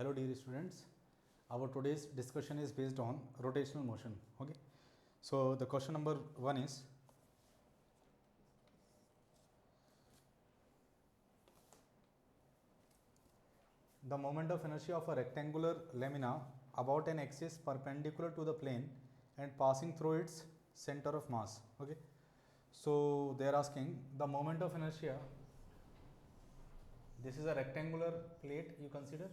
Hello dear students, our today's discussion is based on rotational motion. Okay, so the question number 1 is, the moment of inertia of a rectangular lamina about an axis perpendicular to the plane and passing through its center of mass. Okay, so they are asking the moment of inertia. This is a rectangular plate, you consider,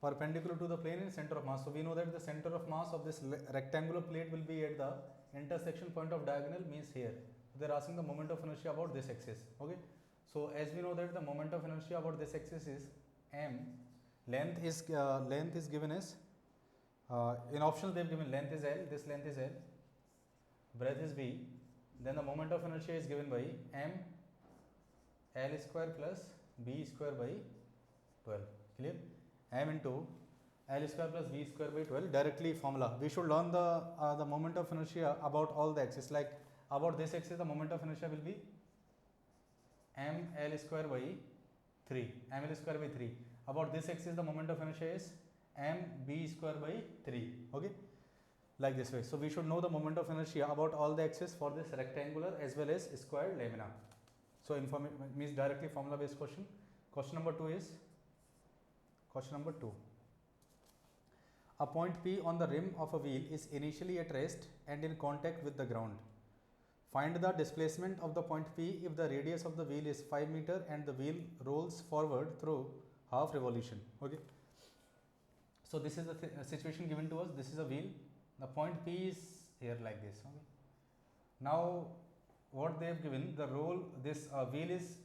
perpendicular to the plane and center of mass. So we know that the center of mass of this rectangular plate will be at the intersection point of diagonal, means here. They are asking the moment of inertia about this axis. Okay, so as we know that the moment of inertia about this axis is m, length is given as in options they have given length is L, this length is L, breadth is B, then the moment of inertia is given by m L square plus B square by 12. Clear? M into L square plus B square by 12, directly formula. We should learn the moment of inertia about all the axes. Like about this axis, the moment of inertia will be m L square by 3, m L square by 3. About this axis, the moment of inertia is m B square by 3. Okay, like this way. So we should know the moment of inertia about all the axes for this rectangular as well as square lamina. So means directly formula based question. Question number 2 is, question number 2. A point P on the rim of a wheel is initially at rest and in contact with the ground. Find the displacement of the point P if the radius of the wheel is 5 meter and the wheel rolls forward through half revolution. Okay. So this is the situation given to us. This is a wheel. The point P is here like this. Okay. Now what they have given, the this wheel is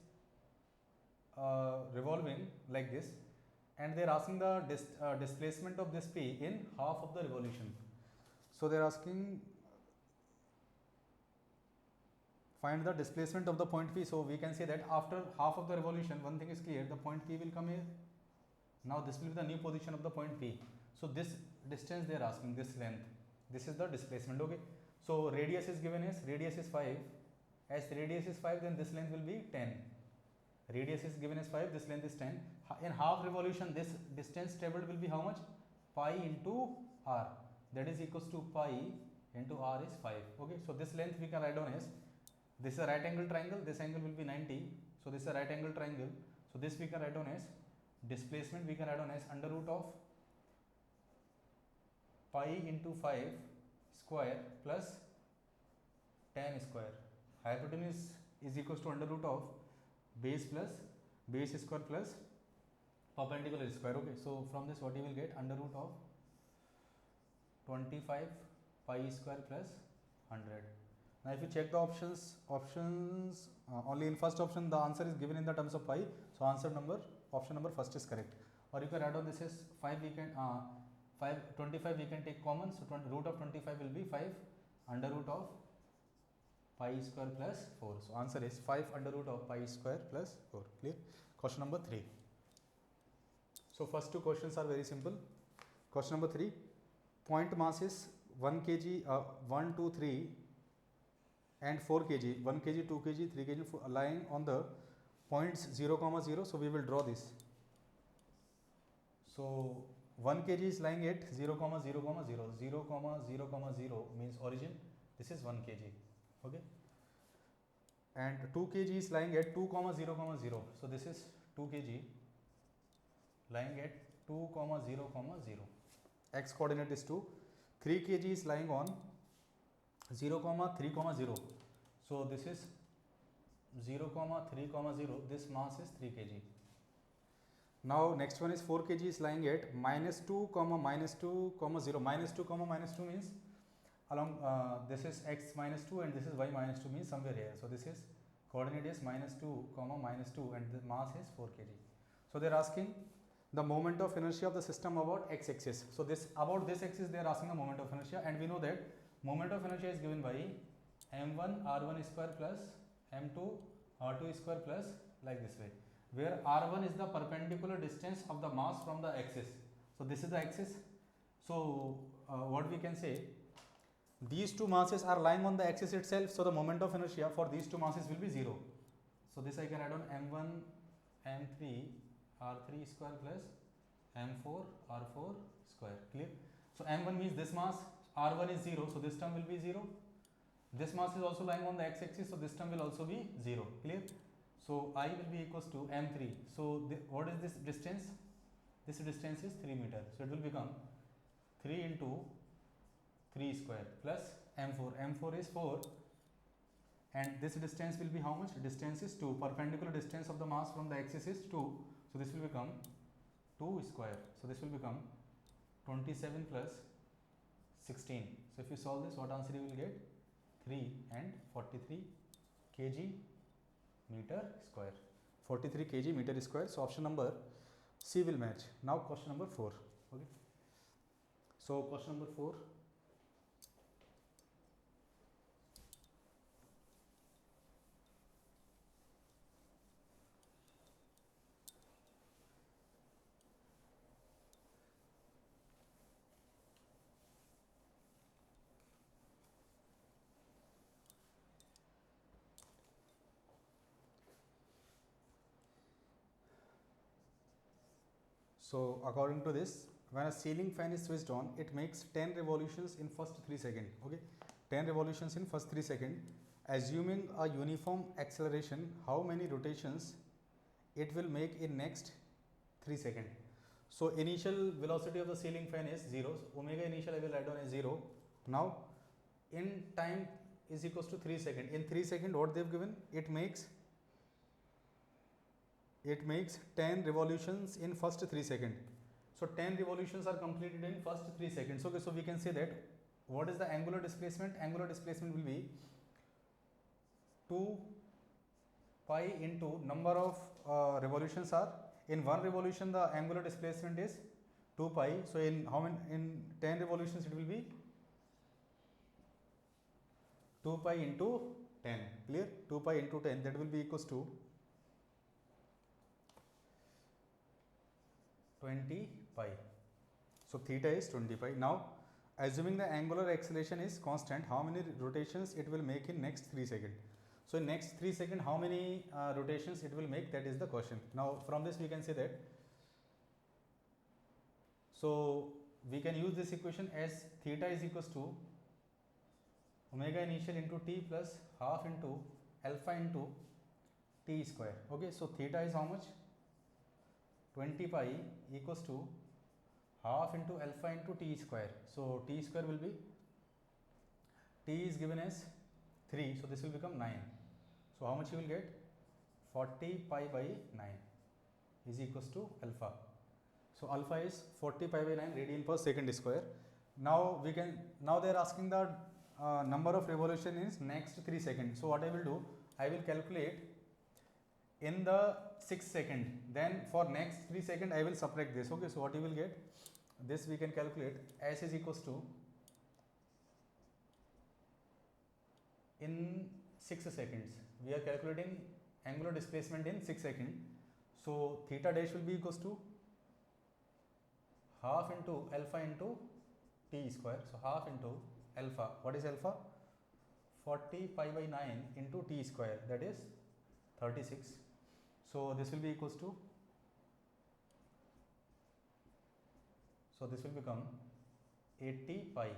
revolving like this, and they are asking the displacement of this P in half of the revolution. So they are asking find the displacement of the point P. So we can say that after half of the revolution, one thing is clear, the point P will come here. Now this will be the new position of the point P. So this distance they are asking, this length, this is the displacement. Okay, so radius is given as, radius is 5, as radius is 5, then this length will be 10. Radius is given as 5, this length is 10. In half revolution, this distance traveled will be how much? Pi into r, that is equals to pi into r is 5. Okay, so this length we can write down as, this is a right angle triangle, this angle will be 90. So this is a right angle triangle. So this we can write down as displacement, we can write down as under root of pi into 5 square plus 10 square. Hypotenuse is equals to under root of base square plus perpendicular square. Okay, so from this what you will get, under root of 25 pi square plus 100. Now if you check the options only in first option the answer is given in the terms of pi, so option number first is correct. Or you can add on this is 5, we can 25 we can take common, so root of 25 will be 5 under root of pi square plus 4. So answer is 5 under root of pi square plus 4. Clear? Question number 3. So first two questions are very simple. Question number 3. Point mass is 1 kg, 1, 2, 3 and 4 kg, 1 kg, 2 kg, 3 kg lying on the points 0, 0. So we will draw this. So 1 kg is lying at 0, 0, 0, 0, 0, 0 means origin. This is 1 kg. Okay, and 2 kg is lying at 2, 0, 0. So this is 2 kg lying at 2, 0, 0. X coordinate is 2. 3 kg is lying on 0, 3, 0. So this is 0, 3, 0. This mass is 3 kg. Now next one is 4 kg is lying at minus 2, minus 2, 0. Minus 2, minus 2 means along this is x minus 2 and this is y minus 2, means somewhere here. So this is coordinate is minus 2, minus 2 and the mass is 4 kg. So they are asking the moment of inertia of the system about x axis. So this about this axis they are asking the moment of inertia, and we know that moment of inertia is given by m1 r1 square plus m2 r2 square plus like this way, where r1 is the perpendicular distance of the mass from the axis. So this is the axis. So what we can say, these two masses are lying on the axis itself, so the moment of inertia for these two masses will be 0. So this I can add on m1 m3 r3 square plus m4 r4 square. Clear? So m1 means this mass, r1 is 0, so this term will be 0. This mass is also lying on the x-axis, so this term will also be 0. Clear? So I will be equals to m3. So what is this distance? This distance is 3 meter. So it will become 3 into 3 square plus m4. m4 is 4, and this distance will be how much? Distance is 2. Perpendicular distance of the mass from the axis is 2. So this will become 2 square. So this will become 27 plus 16. So if you solve this, what answer you will get? 3 and 43 kg meter square. 43 kg meter square. So option number C will match. Now question number 4. Okay. So question number 4. So according to this, when a ceiling fan is switched on, it makes 10 revolutions in first 3 seconds. Okay, 10 revolutions in first 3 seconds. Assuming a uniform acceleration, how many rotations it will make in next 3 seconds? So initial velocity of the ceiling fan is 0. So omega initial I will write down as 0. Now in time is equals to 3 seconds. In 3 seconds, what they've given? It makes 10 revolutions in first 3 seconds. So 10 revolutions are completed in first 3 seconds. Okay, so we can say that what is the angular displacement? Angular displacement will be 2 pi into number of revolutions are. In one revolution, the angular displacement is 2 pi. So in how many? In 10 revolutions, it will be 2 pi into 10. Clear? 2 pi into 10. That will be equals to 20 pi. So theta is 20 pi. Now assuming the angular acceleration is constant, how many rotations it will make in next 3 seconds? So in next 3 seconds, how many rotations it will make? That is the question. Now from this we can say that, so we can use this equation as theta is equals to omega initial into t plus half into alpha into t square. Okay, so theta is how much? 20 pi equals to half into alpha into t square. So t square will be, t is given as 3, so this will become 9. So how much you will get? 40 pi by 9 is equals to alpha. So alpha is 40 pi by 9 radian per second square. Now we can, now they are asking the number of revolution is next 3 seconds. So what I will do, I will calculate in the 6 second, then for next 3 second I will subtract this. Okay, so what you will get? This we can calculate. S is equals to, in 6 seconds we are calculating angular displacement in 6 seconds. So theta dash will be equals to half into alpha into t square. So half into alpha, what is alpha? 40 pi by 9 into t square, that is 36. So this will be equals to, so this will become 80 pi.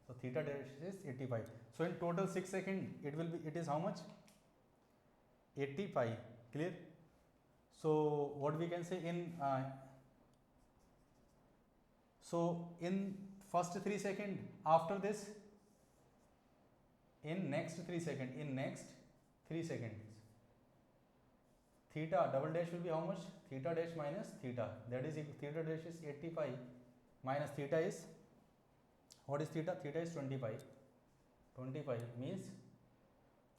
So theta dash is 80 pi. So in total 6 seconds it will be, it is how much? 80 pi. Clear? So what we can say in so in first 3 seconds, after this, in next 3 seconds, theta double dash will be how much? Theta dash minus theta, that is theta dash is 80 pi minus theta is, what is theta? Theta is 20 pi. 20 pi means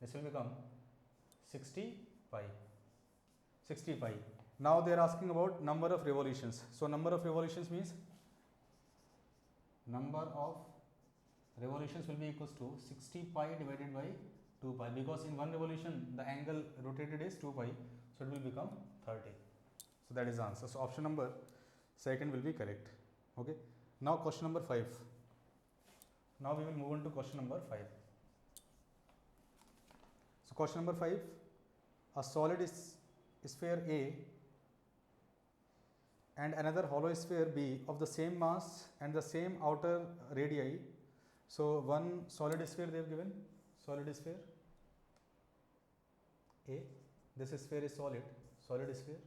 this will become 60 pi. 60 pi. Now they are asking about number of revolutions. So number of revolutions means, number of revolutions will be equals to 60 pi divided by 2 pi, because in one revolution the angle rotated is 2 pi, so it will become 30. So that is the answer. So option number second will be correct. Okay. Now question number 5. Now we will move on to question number 5. So question number 5, a solid sphere A and another hollow sphere B of the same mass and the same outer radii. So one solid sphere they have given, solid sphere A, this sphere is solid sphere,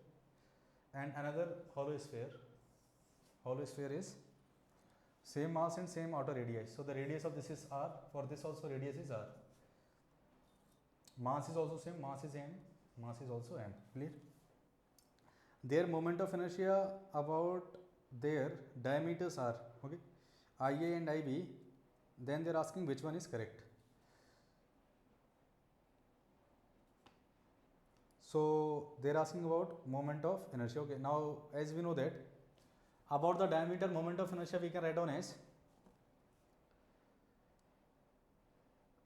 and another hollow sphere is same mass and same outer radii. So the radius of this is r, for this also radius is r, mass is also same, mass is m, mass is also m. Clear? Their moment of inertia about their diameters are, okay, IA and IB. Then they are asking which one is correct. So they are asking about moment of inertia. Okay, now as we know that about the diameter moment of inertia we can write down as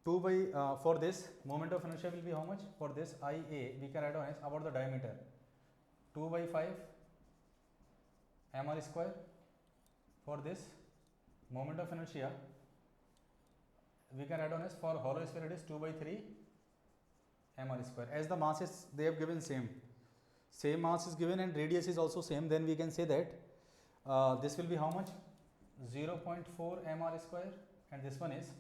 2 by for this moment of inertia will be how much? For this IA we can write down as about the diameter 2 by 5 mr square. For this moment of inertia we can write down as for hollow sphere it is 2 by 3 mr square. As the mass is they have given same mass is given and radius is also same, then we can say that this will be how much? 0.4 mr square, and this one is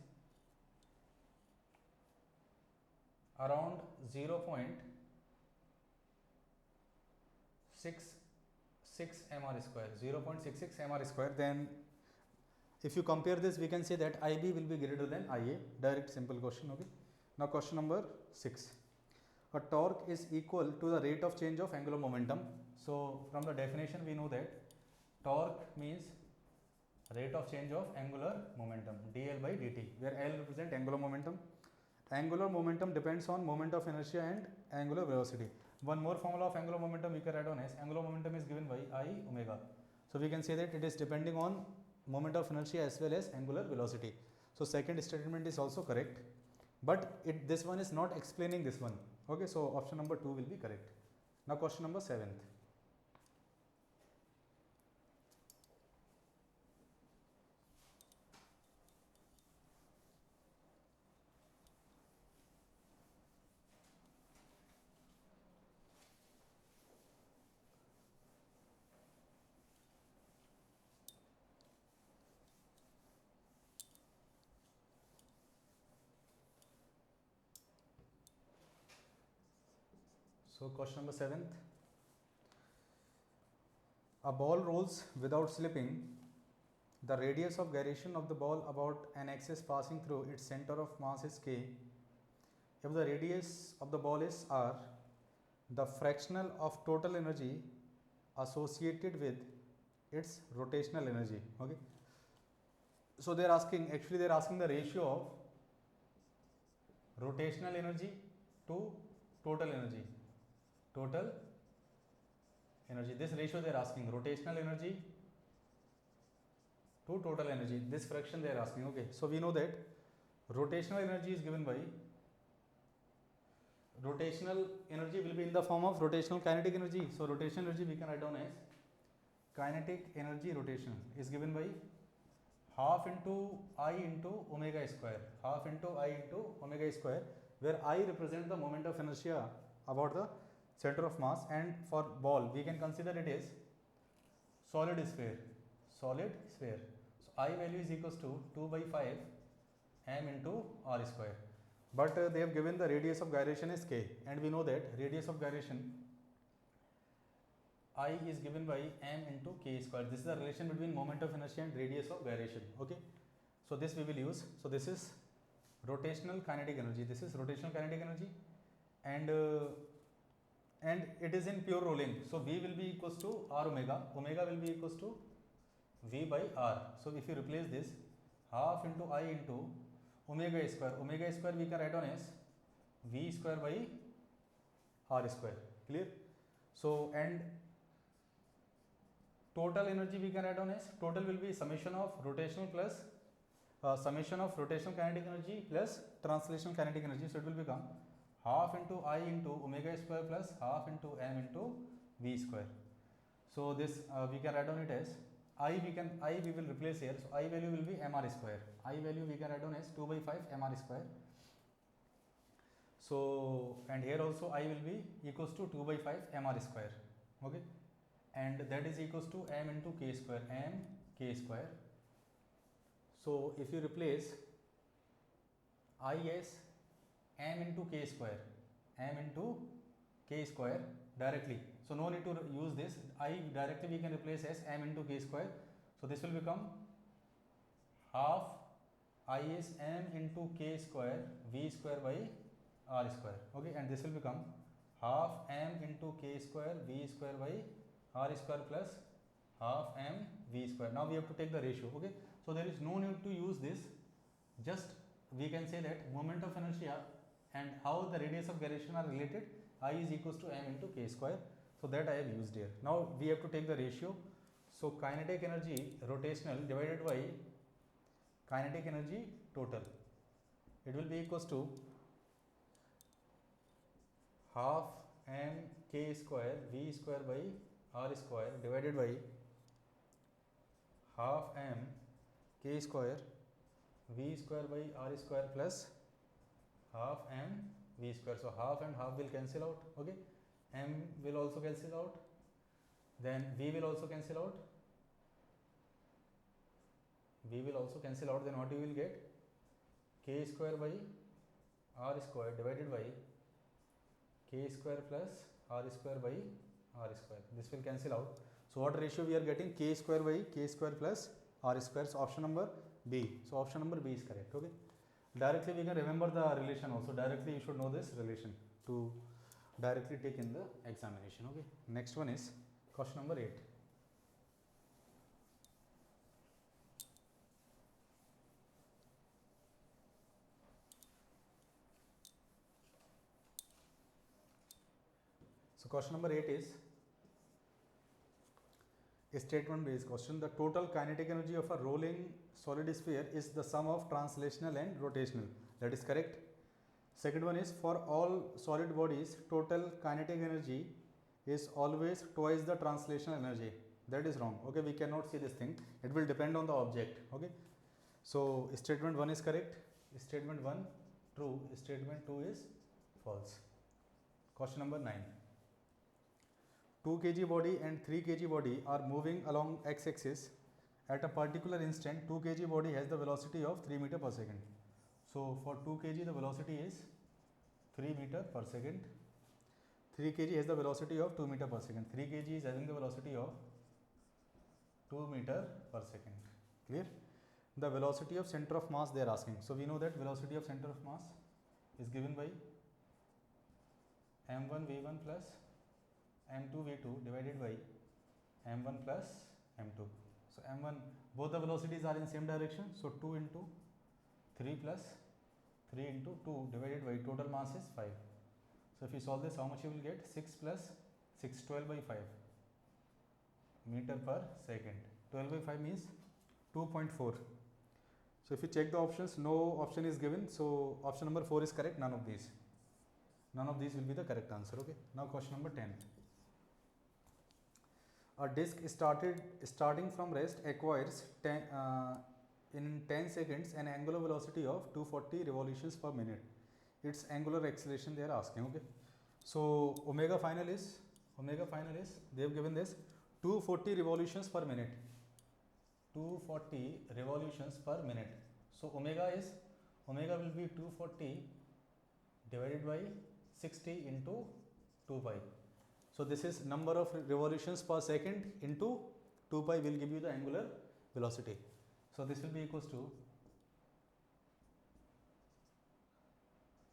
around 0.66 mr square, 0.66 mr square. Then if you compare this we can say that IB will be greater than IA. Direct simple question. Okay, now question number 6. A torque is equal to the rate of change of angular momentum. So from the definition we know that torque means rate of change of angular momentum, dl by dt, where L represent angular momentum. Angular momentum depends on moment of inertia and angular velocity. One more formula of angular momentum we can write down as angular momentum is given by I omega. So we can say that it is depending on moment of inertia as well as angular velocity. So second statement is also correct, but this one is not explaining this one. Okay, so option number 2 will be correct. Now question number 7th. So question number 7th. A ball rolls without slipping. The radius of gyration of the ball about an axis passing through its center of mass is k. If the radius of the ball is r, the fractional of total energy associated with its rotational energy. Okay. So they are asking, actually they are asking the ratio of rotational energy to total energy. This ratio they are asking, rotational energy to total energy, this fraction they are asking. Okay, so we know that rotational energy is given by, rotational energy will be in the form of rotational kinetic energy. So rotational energy we can write down as kinetic energy rotation is given by half into I into omega square, where I represent the moment of inertia about the center of mass, and for ball we can consider it is solid sphere. So I value is equals to 2 by 5 m into r square, but they have given the radius of gyration is k, and we know that radius of gyration I is given by m into k square. This is the relation between moment of inertia and radius of gyration. Okay, so this we will use. So this is rotational kinetic energy, and it is in pure rolling. So V will be equals to r omega will be equals to V by r. So if you replace this half into I into omega square we can write down as V square by r square. Clear? So and total energy we can write down as, total will be summation of rotational plus summation of rotational kinetic energy plus translational kinetic energy. So it will become half into I into omega square plus half into m into V square. So this we can write down it as I we will replace here. So I value will be mr square. I value we can write down as 2 by 5 mr square. So and here also I will be equals to 2 by 5 mr square. Okay. and that is equals to m into k square, m k square. So if you replace I as m into k square, m into k square directly, so no need to use this, I directly we can replace as m into k square. So this will become half I is m into k square v square by r square, okay, and this will become half m into k square v square by r square plus half m v square. Now we have to take the ratio, okay. So there is no need to use this, just we can say that moment of inertia and how the radius of gyration are related, I is equals to m into k square. So that I have used here. Now we have to take the ratio. So kinetic energy rotational divided by kinetic energy total, it will be equals to half m k square v square by r square divided by half m k square v square by r square plus half m v square. So half and half will cancel out, okay, m will also cancel out, then v will also cancel out, v will also cancel out, then what you will get, k square by r square divided by k square plus r square by r square, this will cancel out. So what ratio we are getting, k square by k square plus r square. So option number B. So option number B is correct, okay. Directly we can remember the relation also, directly you should know this relation to directly take in the examination, okay. Next one is question number 8. So question number 8 is a statement based question. The total kinetic energy of a rolling solid sphere is the sum of translational and rotational. That is correct. Second one is, for all solid bodies total kinetic energy is always twice the translational energy. That is wrong, okay, we cannot see this thing, it will depend on the object, okay. So statement 1 is correct, statement 1 true, statement 2 is false. Question number 9. 2 kg body and 3 kg body are moving along x-axis. At a particular instant, 2 kg body has the velocity of 3 meter per second. So for 2 kg the velocity is 3 meter per second. 3 kg has the velocity of 2 meter per second. 3 kg is having the velocity of 2 meter per second. Clear? The velocity of center of mass they are asking. So we know that velocity of center of mass is given by m1 v1 plus m2 v2 divided by m1 plus m2. So m1, both the velocities are in same direction, so 2 into 3 plus 3 into 2 divided by total mass is 5. So if you solve this, how much you will get? 6 plus 6, 12 by 5 meter per second. 12 by 5 means 2.4. So if you check the options, no option is given, so option number 4 is correct, none of these. None of these will be the correct answer, okay. Now question number 10. A disc starting from rest acquires in 10 seconds an angular velocity of 240 revolutions per minute. Its angular acceleration they are asking, okay. So omega final is they have given this 240 revolutions per minute. 240 revolutions per minute. So omega will be 240 divided by 60 into 2 pi. So this is number of revolutions per second into 2 pi will give you the angular velocity. So this will be equals to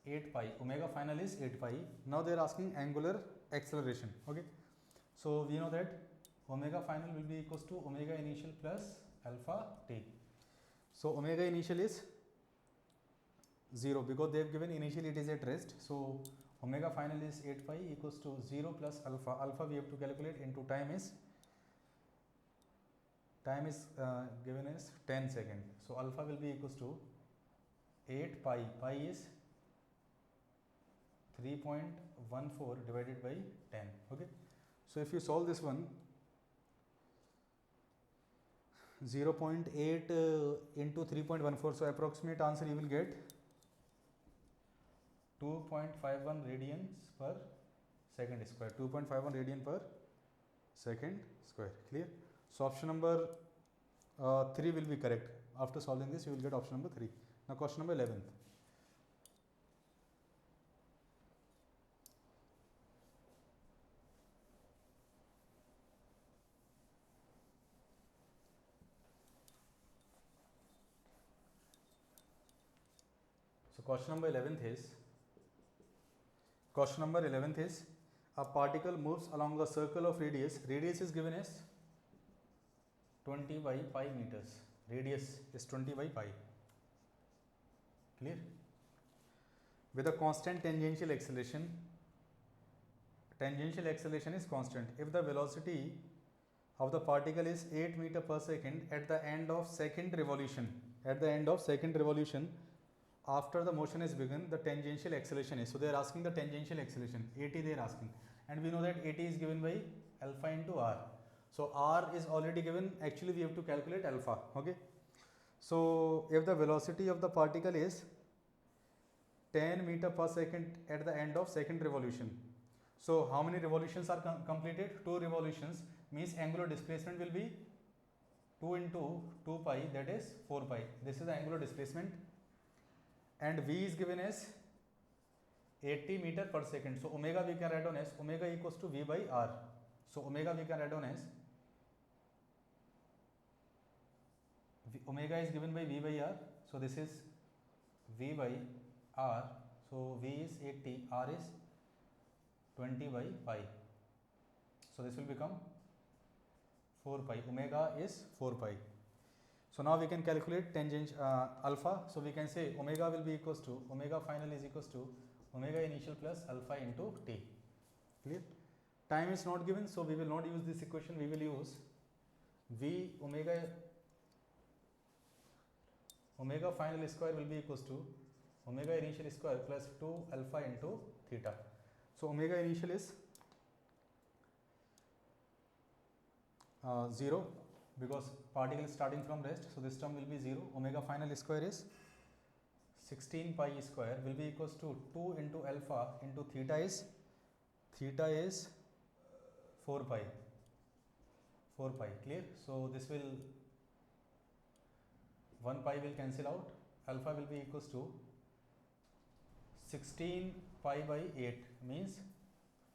8 pi. Omega final is 8 pi. Now they are asking angular acceleration, okay. So we know that omega final will be equals to omega initial plus alpha t. So omega initial is 0 because they have given initially it is at rest. So omega final is 8 pi equals to 0 plus alpha. Alpha we have to calculate into time is given as 10 second. So alpha will be equals to 8 pi. Pi is 3.14 divided by 10, okay. So if you solve this one, 0.8 into 3.14, so approximate answer you will get 2.51 radians per second square. 2.51 radian per second square. Clear? So option number 3 will be correct. After solving this, you will get option number 3. Now question number 11. So question number 11th is a particle moves along the circle of radius. Radius is given as 20 by pi meters. Radius is 20 by pi. Clear? With a constant tangential acceleration. Tangential acceleration is constant. If the velocity of the particle is 8 meter per second at the end of second revolution, after the motion is begun, the tangential acceleration is. So they are asking the tangential acceleration, AT they are asking, and we know that AT is given by alpha into r. So r is already given, actually we have to calculate alpha. Okay. So if the velocity of the particle is 10 meter per second at the end of second revolution, so how many revolutions are completed? 2 revolutions, means angular displacement will be 2 into 2 pi, that is 4 pi. This is the angular displacement, and v is given as 80 meter per second. So omega we can write on as omega equals to v by r. So omega we can write on as omega is given by v by r. So this is v by r. So v is 80, r is 20 by pi. So this will become 4 pi. Omega is 4 pi. So now we can calculate tangent alpha. So we can say omega will be equals to, omega final is equals to omega initial plus alpha into t. Clear? Time is not given, so we will not use this equation. We will use v omega final square will be equals to omega initial square plus 2 alpha into theta. So omega initial is 0 because particle is starting from rest, so this term will be 0. Omega final square is 16 pi square will be equals to 2 into alpha into theta is 4 pi. Clear? So this will 1 pi will cancel out, alpha will be equals to 16 pi by 8, means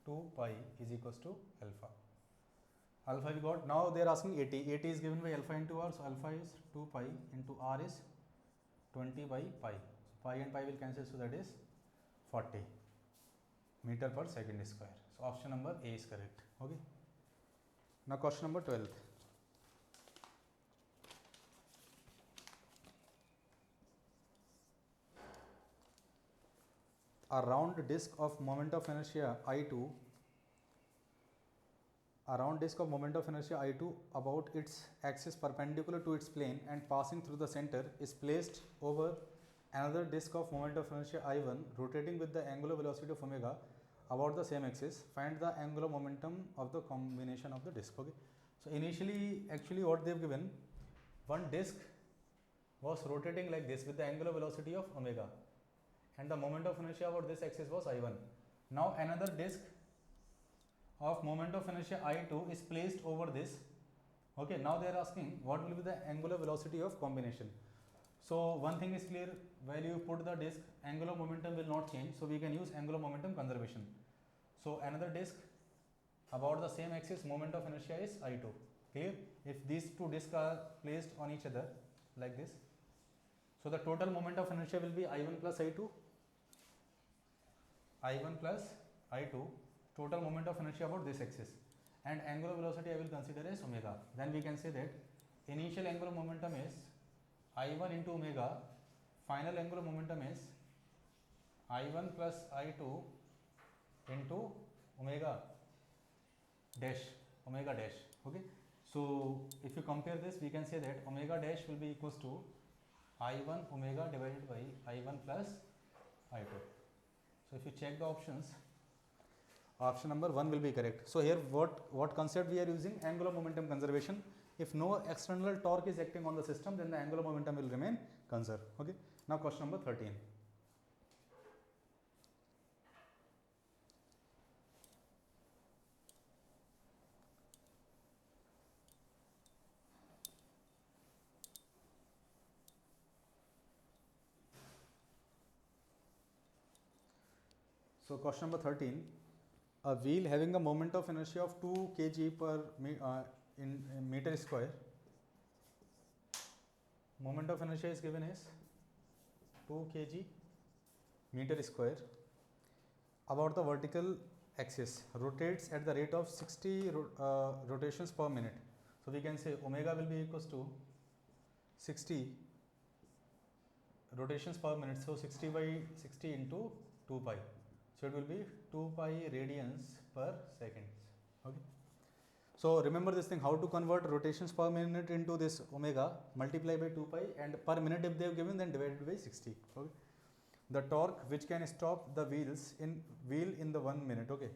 2 pi is equals to alpha. Alpha we got. Now they are asking 80. 80 is given by alpha into r, so alpha is 2 pi into r is 20 by pi. So pi and pi will cancel, so that is 40 meter per second square. So option number A is correct. Okay. Now question number 12. A round disk of moment of inertia I2 about its axis perpendicular to its plane and passing through the center is placed over another disk of moment of inertia I1 rotating with the angular velocity of omega about the same axis. Find the angular momentum of the combination of the disk. Okay. So initially, actually what they have given, one disk was rotating like this with the angular velocity of omega, and the moment of inertia about this axis was I1. Now another disk of moment of inertia I2 is placed over this. Okay, now they are asking what will be the angular velocity of combination. So one thing is clear, while you put the disk, angular momentum will not change, so we can use angular momentum conservation. So another disk about the same axis, moment of inertia is I2. Clear? If these two disks are placed on each other like this, so the total moment of inertia will be I1 plus I2. Total moment of inertia about this axis, and angular velocity I will consider as omega. Then we can say that initial angular momentum is I1 into omega, final angular momentum is I1 plus I2 into omega dash. Okay. So if you compare this, we can say that omega dash will be equals to I1 omega divided by I1 plus I2. So if you check the options, option number 1 will be correct. So here what concept we are using? Angular momentum conservation. If no external torque is acting on the system, then the angular momentum will remain conserved. Okay. Now question number 13. So question number 13. A wheel having a moment of inertia of 2 kg per meter square. Moment of inertia is given as 2 kg meter square about the vertical axis, rotates at the rate of 60 rotations per minute. So we can say omega will be equals to 60 rotations per minute. So 60 by 60 into 2 pi. So it will be 2 pi radians per second. Okay. So remember this thing, how to convert rotations per minute into this omega, multiply by 2 pi, and per minute if they have given, then divided by 60. Okay. The torque which can stop the wheel in the 1 minute. Okay.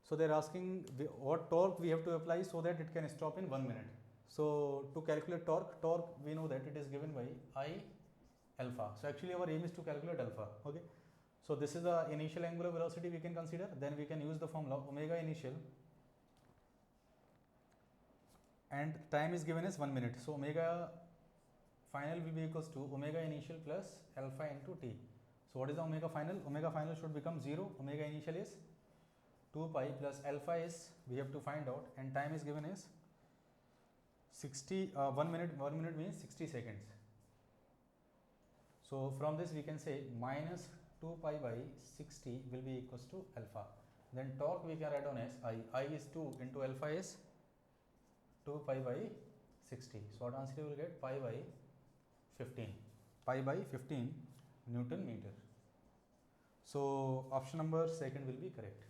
So they are asking what torque we have to apply so that it can stop in 1 minute. So to calculate torque we know that it is given by I alpha. So actually our aim is to calculate alpha. Okay. So this is the initial angular velocity we can consider. Then we can use the formula omega initial, and time is given as 1 minute. So omega final will be equals to omega initial plus alpha into t. So what is the omega final? Omega final should become 0. Omega initial is 2 pi plus alpha is, we have to find out, and time is given as 1 minute. 1 minute means 60 seconds. So from this we can say minus 2 pi by 60 will be equals to alpha. Then torque we can write on as I. I is 2 into alpha is 2 pi by 60. So what answer you will get? Pi by 15. Pi by 15 Newton meter. So option number second will be correct.